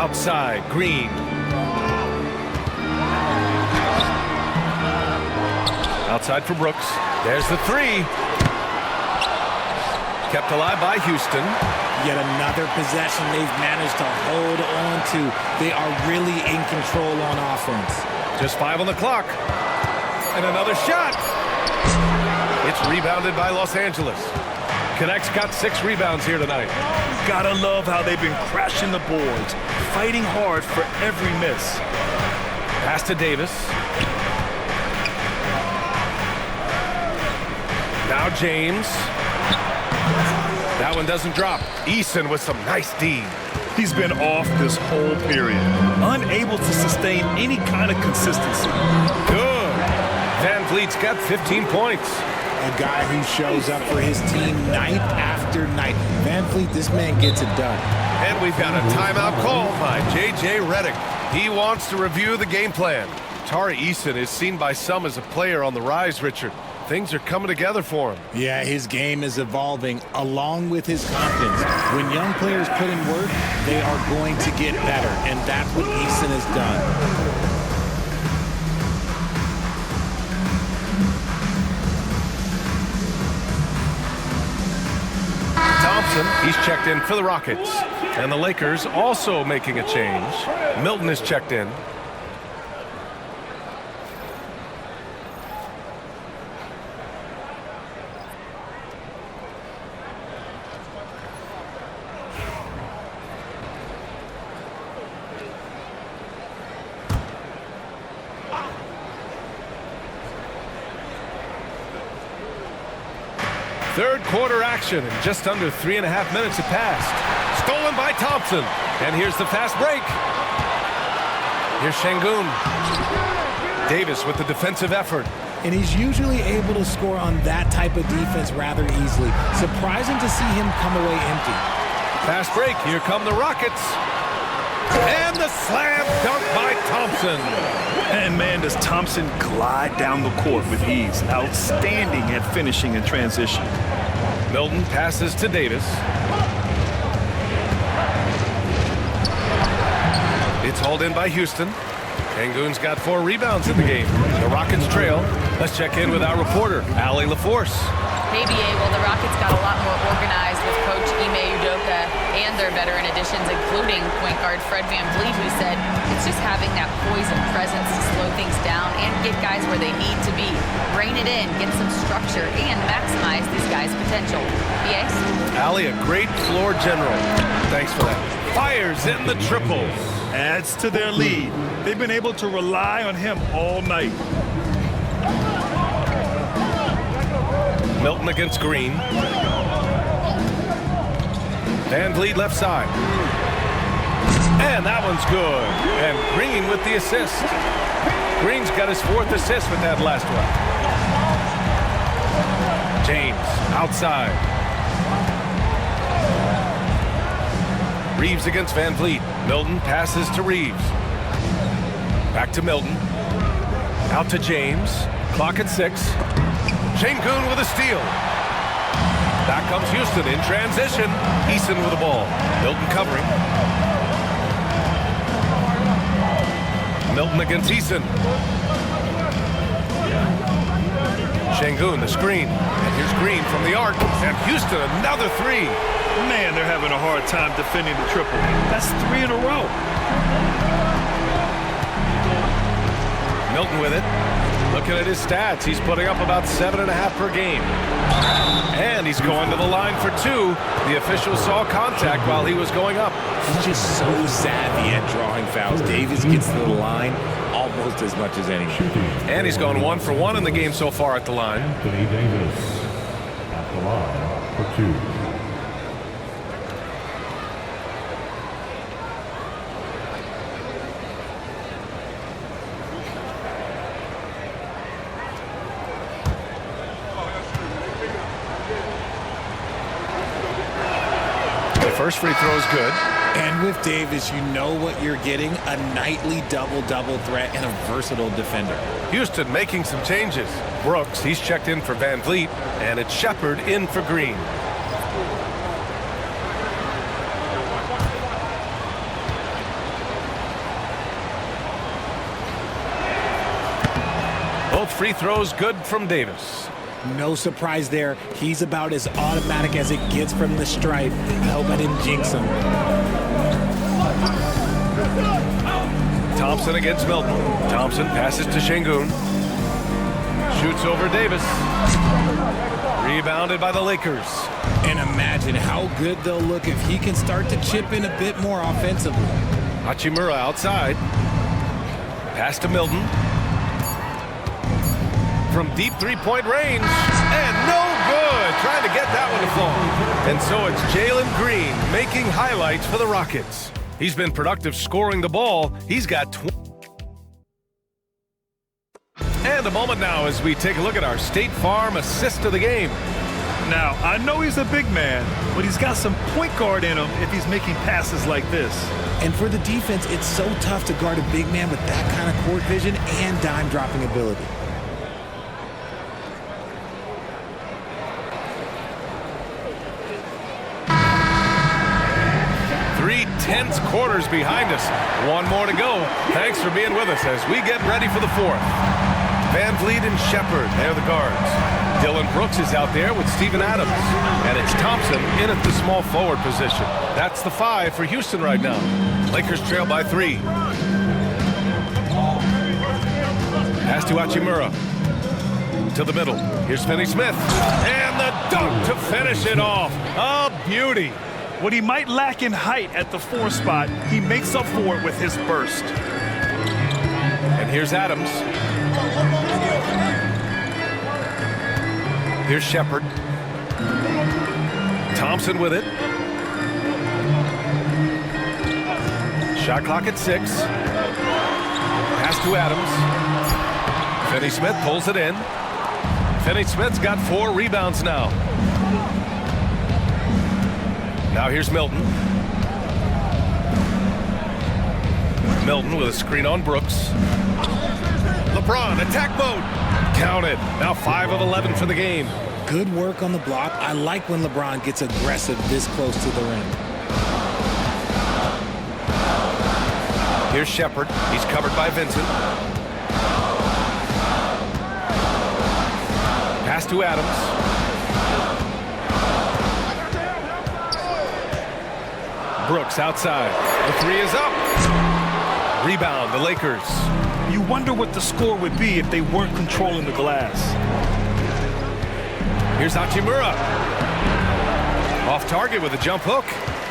Outside, Green. Outside for Brooks. There's the three. Kept alive by Houston. Yet another possession they've managed to hold on to. They are really in control on offense. Just 5 on the clock. And another shot. It's rebounded by Los Angeles. Connect's got 6 rebounds here tonight. Gotta love how they've been crashing the boards, fighting hard for every miss. Pass to Davis. Now James. That one doesnhan drop. Eason with some nice D. He's been off this whole period, unable to sustain any kind of consistency. Good. Van Vliet's got 15 points. A guy who shows up for his team night after night. Van Vliet, this man gets it done. And we've got a timeout call by J.J. Redick. He wants to review the game plan. Tari Eason is seen by some as a player on the rise, Richard. Things are coming together for him. Yeah, his game is evolving along with his confidence. When young players put in work, they are going to get better, and that's what Eason has done. He's checked in for the Rockets. And the Lakers also making a change. Milton is checked in. Third quarter action, and just under 3.5 minutes have passed. Stolen by Thompson. And here's the fast break. Here's Şengün. Davis with the defensive effort. And he's usually able to score on that type of defense rather easily. Surprising to see him come away empty. Fast break. Here come the Rockets. And the slam dunk by Thompson. And man, does Thompson glide down the court with ease. Outstanding at finishing in transition. Milton passes to Davis. It's hauled in by Houston. Şengün's got 4 rebounds in the game. The Rockets trail. Let's check in with our reporter, Allie LaForce. Hey, BA, well, the Rockets got a lot more organized with Coach Ime Udoka and their veteran additions, including point guard Fred VanVleet, who said it's just having that poise and presence to slow things down and get guys where they need to be. Rein it in, get some structure, and maximize these guys' potential. BA? Allie, a great floor general. Thanks for that. Fires in the triple. Adds to their lead. They've been able to rely on him all night. Milton against Green. VanVleet left side. And that one's good. And Green with the assist. Green's got his 4th assist with that last one. James outside. Reeves against VanVleet. Milton passes to Reeves. Back to Milton. Out to James. Clock at 6. Şengün with a steal. Back comes Houston in transition. Eason with the ball. Milton covering. Milton against Eason. Şengün, the screen. And here's Green from the arc. And Houston, another 3. Man, they're having a hard time defending the triple. That's 3 in a row. Milton with it. Looking at his stats, he's putting up about 7.5 per game. And he's going to the line for 2. The official saw contact while he was going up. He's just so savvy at drawing fouls. Davis gets to the line almost as much as anyone. And he's gone 1 for 1 in the game so far at the line. Anthony Davis at the line for 2. First free throw is good. And with Davis, you know what you're getting, a nightly double-double threat and a versatile defender. Houston making some changes. Brooks, he's checked in for VanVleet, and it's Shepard in for Green. Both free throws good from Davis. No surprise there. He's about as automatic as it gets from the stripe. I hope I didn't jinx him. Thompson against Milton. Thompson passes to Şengün. Shoots over Davis. Rebounded by the Lakers. And imagine how good they'll look if he can start to chip in a bit more offensively. Hachimura outside. Pass to Milton. From deep three-point range. And no good. Trying to get that one to fall. And so it's Jalen Green making highlights for the Rockets. He's been productive scoring the ball. He's got 20. And a moment now as we take a look at our State Farm assist of the game. Now, I know he's a big man, but he's got some point guard in him if he's making passes like this. And for the defense, it's so tough to guard a big man with that kind of court vision and dime-dropping ability. Tense quarters behind us. One more to go. Thanks for being with us as we get ready for the fourth. Van Vliet and Shepard, they're the guards. Dylan Brooks is out there with Steven Adams. And it's Thompson in at the small forward position. That's the 5 for Houston right now. Lakers trail by 3. Pass to Hachimura. To the middle. Here's Finney Smith. And the dunk to finish it off. A beauty. What he might lack in height at the 4 spot, he makes up for it with his burst. And here's Adams. Here's Shepard. Thompson with it. Shot clock at 6. Pass to Adams. Finney Smith pulls it in. Finney Smith's got 4 rebounds now. Now here's Milton. Milton with a screen on Brooks. LeBron, attack mode. Counted. Now 5 of 11 for the game. Good work on the block. I like when LeBron gets aggressive this close to the rim. Here's Shepard. He's covered by Vincent. Pass to Adams. Brooks outside. The 3 is up. Rebound, the Lakers. You wonder what the score would be if they weren't controlling the glass. Here's Hachimura. Off target with a jump hook.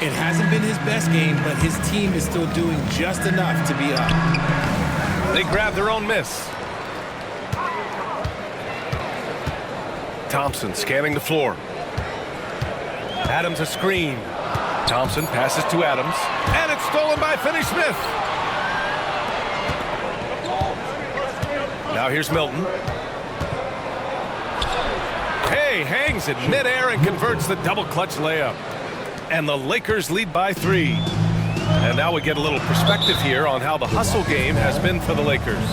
It hasn't been his best game, but his team is still doing just enough to be up. They grab their own miss. Thompson scanning the floor. Adams a screen. Thompson passes to Adams, and it's stolen by Finney Smith. Now here's Milton. Hey, hangs in midair and converts the double clutch layup. And the Lakers lead by 3. And now we get a little perspective here on how the hustle game has been for the Lakers.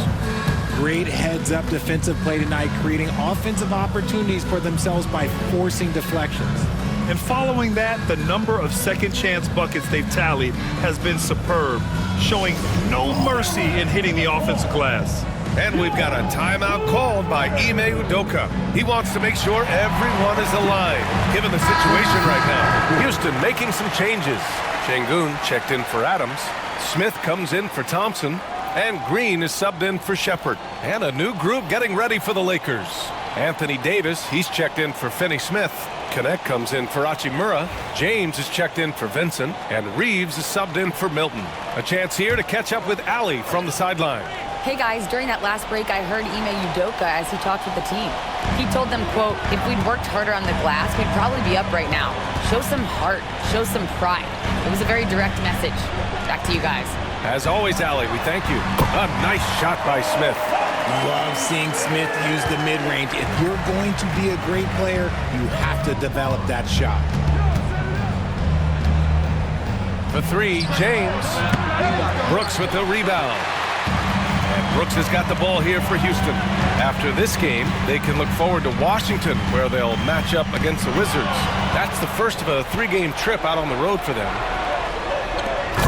Great heads-up defensive play tonight, creating offensive opportunities for themselves by forcing deflections. And following that, the number of second-chance buckets they've tallied has been superb, showing no mercy in hitting the offensive glass. And we've got a timeout called by Ime Udoka. He wants to make sure everyone is aligned, given the situation right now. Houston making some changes. Şengün checked in for Adams. Smith comes in for Thompson. And Green is subbed in for Shepard. And a new group getting ready for the Lakers. Anthony Davis, he's checked in for Finney Smith. Connect comes in for Hachimura. James is checked in for Vincent. And Reeves is subbed in for Milton. A chance here to catch up with Ali from the sideline. Hey guys, during that last break, I heard Ime Udoka as he talked with the team. He told them, quote, if we'd worked harder on the glass, we'd probably be up right now. Show some heart, show some pride. It was a very direct message. Back to you guys. As always, Ali, we thank you. A nice shot by Smith. Love seeing Smith use the mid-range. If you're going to be a great player, you have to develop that shot. For 3, James. Brooks with the rebound. And Brooks has got the ball here for Houston. After this game, they can look forward to Washington, where they'll match up against the Wizards. That's the first of a 3-game trip out on the road for them.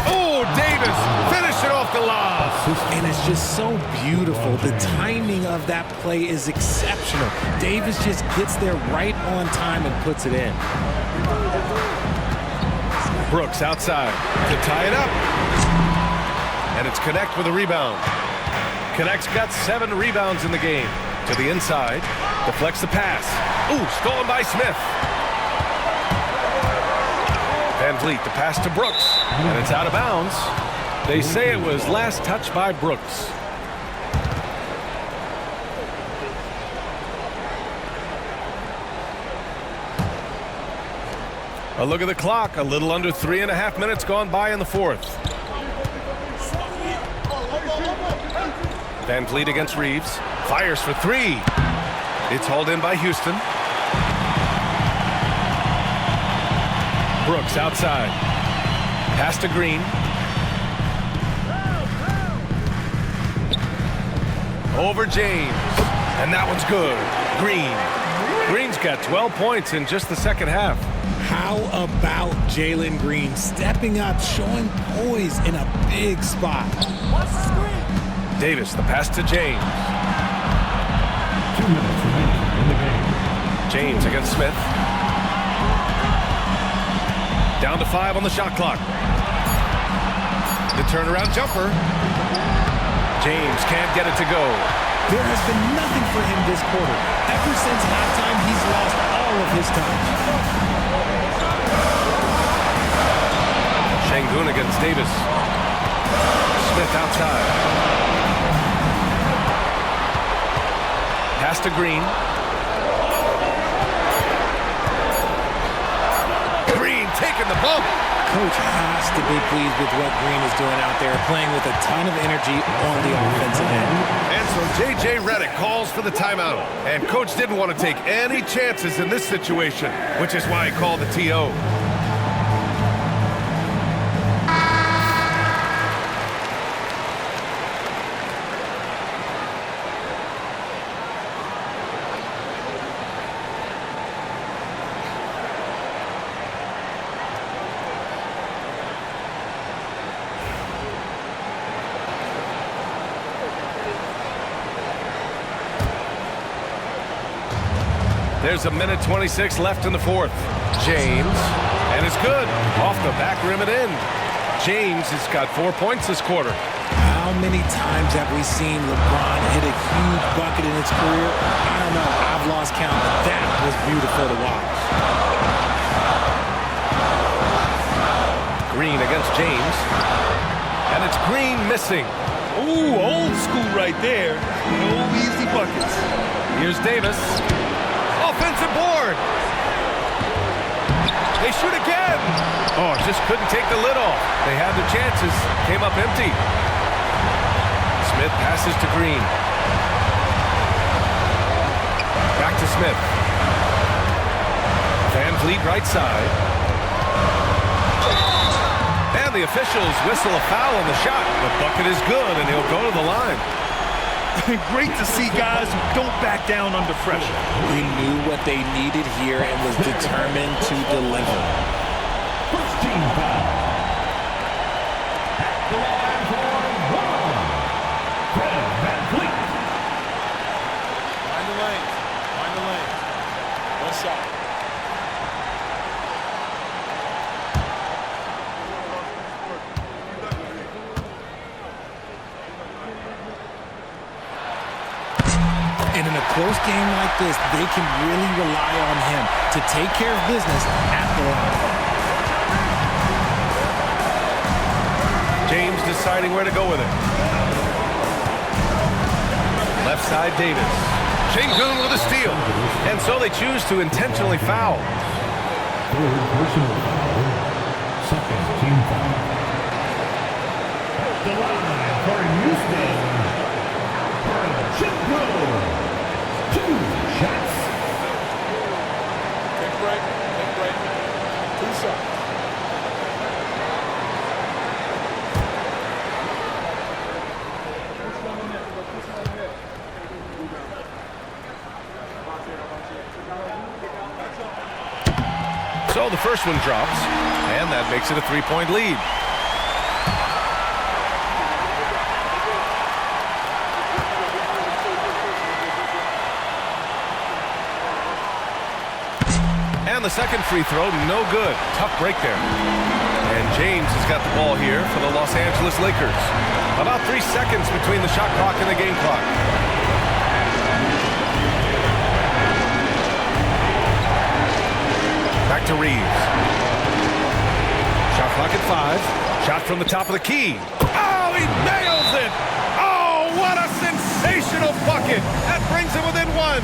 Oh, Davis! Finish it off the lob! And as just so beautiful. The timing of that play is exceptional. Davis just gets there right on time and puts it in. Brooks outside to tie it up. And it's Connect with a rebound. Connect's got 7 rebounds in the game. To the inside, deflects the pass. Ooh, stolen by Smith. Van Vliet, the pass to Brooks, and it's out of bounds. They say it was last touched by Brooks. A look at the clock, a little under 3.5 minutes gone by in the fourth. Van Vliet against Reeves, fires for 3. It's hauled in by Houston. Brooks outside. Pass to Green. Over James. And that one's good. Green's got 12 points in just the second half. How about Jalen Green stepping up, showing poise in a big spot? Davis, the pass to James. 2 minutes remaining in the game. James against Smith. Down to 5 on the shot clock. The turnaround jumper. James can't get it to go. There has been nothing for him this quarter. Ever since halftime, he's lost all of his time. Şengün against Davis. Smith outside. Pass to Green. Green taking the bump. Coach has to be pleased with what Green is doing out there, playing with a ton of energy on the offensive end. And so J.J. Redick calls for the timeout. And Coach didn't want to take any chances in this situation, which is why he called the TO. There's a minute 26 left in the fourth. James, and it's good. Off the back rim and in. James has got 4 points this quarter. How many times have we seen LeBron hit a huge bucket in his career? I don't know. I've lost count, but that was beautiful to watch. Green against James. And it's Green missing. Ooh, old school right there. No easy buckets. Here's Davis. Offensive board. They shoot again. Oh, just couldn't take the lid off. They had their chances. Came up empty. Smith passes to Green. Back to Smith. Van Vliet right side. And the officials whistle a foul on the shot. The bucket is good, and he'll go to the line. Great to see guys who don't back down under pressure. He knew what they needed here and was determined to deliver. First team foul. At the line for 1. Fred Van Vliet. Find the lane. Find the lane. One shot. And in a close game like this, they can really rely on him to take care of business at the line. James deciding where to go with it. Left side, Davis. Şengün with a steal. And so they choose to intentionally foul. Third personal foul. Second team foul. At the line for Houston. Şengün. 2 shots. Take break. 2 shots. So the first one drops, and that makes it a 3-point lead. And the second free throw, no good. Tough break there. And James has got the ball here for the Los Angeles Lakers. About 3 seconds between the shot clock and the game clock. Back to Reeves. Shot clock at 5. Shot from the top of the key. Oh, he nails it! Oh, what a sensational bucket! That brings him within 1.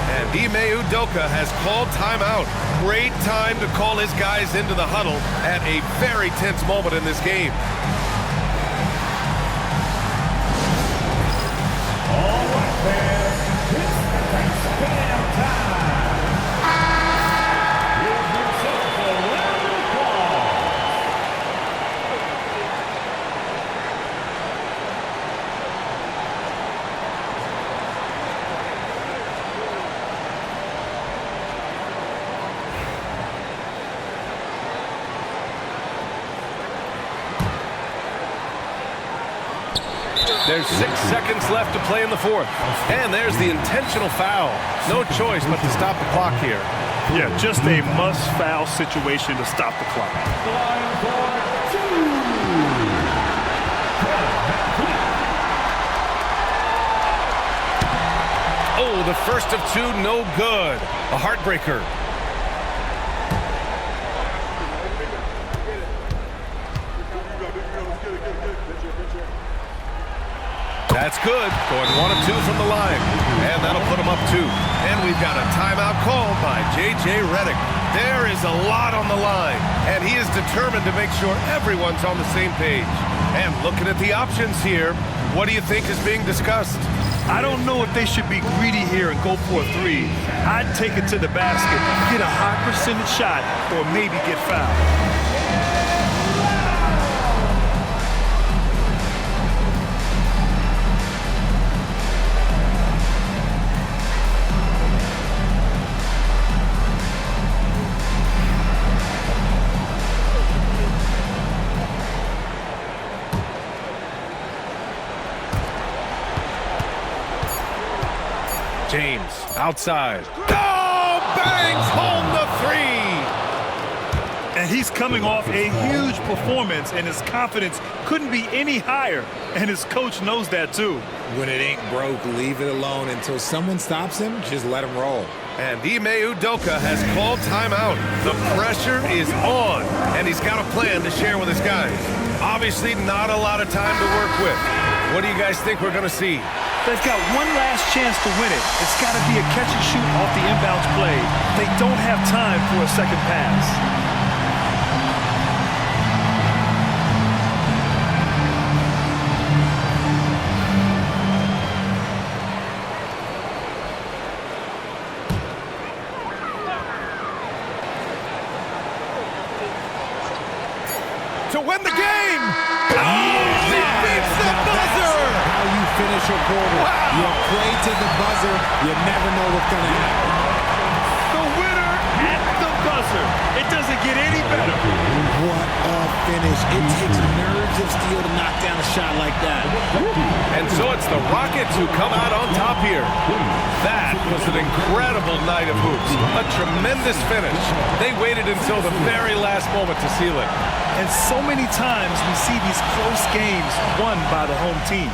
And Ime Udoka has called timeout. Great time to call his guys into the huddle at a very tense moment in this game. All right, fans. It's spam time. Give yourself a round of applause. There's 6 seconds left to play in the fourth. And there's the intentional foul. No choice but to stop the clock here. Yeah, just a must-foul situation to stop the clock. Line for 2. Oh, the first of 2, no good. A heartbreaker. That's good. Going 1 of 2 from the line. And that'll put him up 2. And we've got a timeout called by J.J. Redick. There is a lot on the line. And he is determined to make sure everyone's on the same page. And looking at the options here, what do you think is being discussed? I don't know if they should be greedy here and go for a 3. I'd take it to the basket, get a high percentage shot, or maybe get fouled. James, outside. Oh, bangs home the 3! And he's coming off a huge performance, and his confidence couldn't be any higher. And his coach knows that, too. When it ain't broke, leave it alone. Until someone stops him, just let him roll. And Ime Udoka has called timeout. The pressure is on, and he's got a plan to share with his guys. Obviously, not a lot of time to work with. What do you guys think we're going to see? They've got one last chance to win it. It's got to be a catch and shoot off the inbounds play. They don't have time for a second pass. To win the game! Oh, he beats the buzzer! How you finish a quarter. Wow. You play to the buzzer, you never know what's going to happen. The winner at the buzzer. It doesn't get any better. What a finish. It takes nerves of steel to knock down a shot like that. And so it's the Rockets who come out on top here. That was an incredible night of hoops. A tremendous finish. They waited until the very last moment to seal it. And so many times we see these close games won by the home team.